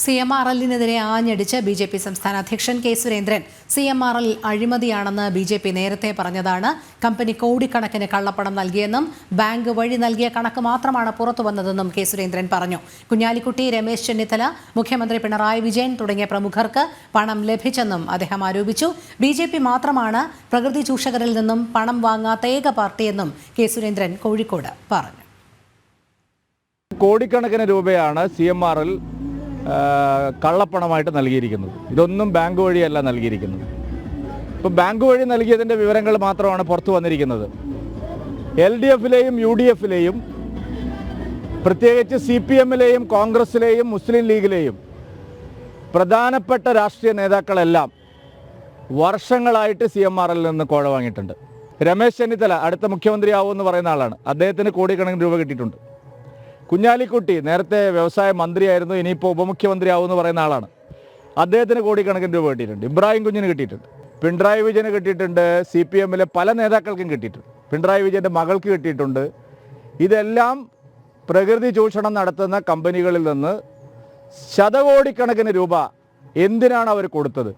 CMRL-നെതിരെ ആഞ്ഞടിച്ച് BJP സംസ്ഥാന അധ്യക്ഷൻ K Surendran CMRL അഴിമതിയാണെന്ന് BJP നേരത്തെ പറഞ്ഞതാണ്. കമ്പനി കോടിക്കണക്കിന് കള്ളപ്പണം നൽകിയെന്നും ബാങ്ക് വഴി നൽകിയ കണക്ക് മാത്രമാണ് പുറത്തുവന്നതെന്നും കെ സുരേന്ദ്രൻ പറഞ്ഞു. കുഞ്ഞാലിക്കുട്ടി, രമേശ് ചെന്നിത്തല, മുഖ്യമന്ത്രി പിണറായി വിജയൻ തുടങ്ങിയ പ്രമുഖർക്ക് പണം ലഭിച്ചെന്നും അദ്ദേഹം ആരോപിച്ചു. BJP മാത്രമാണ് പ്രകൃതി ചൂഷകരിൽ നിന്നും പണം വാങ്ങാത്ത ഏക പാർട്ടിയെന്നും കെ സുരേന്ദ്രൻ കോഴിക്കോട് പറഞ്ഞു. കോടിക്കണക്കിന് രൂപയാണ് CMRL കള്ളപ്പണമായിട്ട് നൽകിയിരിക്കുന്നത്. ഇതൊന്നും ബാങ്ക് വഴിയല്ല നൽകിയിരിക്കുന്നത്. ഇപ്പോൾ ബാങ്ക് വഴി നൽകിയതിൻ്റെ വിവരങ്ങൾ മാത്രമാണ് പുറത്തു വന്നിരിക്കുന്നത്. LDF-ലെയും UDF-ലെയും പ്രത്യേകിച്ച് CPM-ലെയും കോൺഗ്രസിലെയും മുസ്ലിം ലീഗിലെയും പ്രധാനപ്പെട്ട രാഷ്ട്രീയ നേതാക്കളെല്ലാം വർഷങ്ങളായിട്ട് CMRL-ൽ നിന്ന് കോഴ വാങ്ങിയിട്ടുണ്ട്. രമേശ് ചെന്നിത്തല അടുത്ത മുഖ്യമന്ത്രിയാവുമെന്ന് പറയുന്ന ആളാണ്. അദ്ദേഹത്തിന് കോടിക്കണക്കിന് രൂപ കിട്ടിയിട്ടുണ്ട്. കുഞ്ഞാലിക്കുട്ടി നേരത്തെ വ്യവസായ മന്ത്രിയായിരുന്നു, ഇനിയിപ്പോൾ ഉപമുഖ്യമന്ത്രിയാവുമെന്ന് പറയുന്ന ആളാണ്. അദ്ദേഹത്തിന് കോടിക്കണക്കിന് രൂപ കിട്ടിയിട്ടുണ്ട്. ഇബ്രാഹിം കുഞ്ഞിന് കിട്ടിയിട്ടുണ്ട്. പിണറായി വിജയന് കിട്ടിയിട്ടുണ്ട്. CPM-ലെ പല നേതാക്കൾക്കും കിട്ടിയിട്ടുണ്ട്. പിണറായി വിജയൻ്റെ മകൾക്ക് കിട്ടിയിട്ടുണ്ട്. ഇതെല്ലാം പ്രകൃതി ചൂഷണം നടത്തുന്ന കമ്പനികളിൽ നിന്ന് ശതകോടിക്കണക്കിന് രൂപ എന്തിനാണ് അവർ കൊടുത്തത്?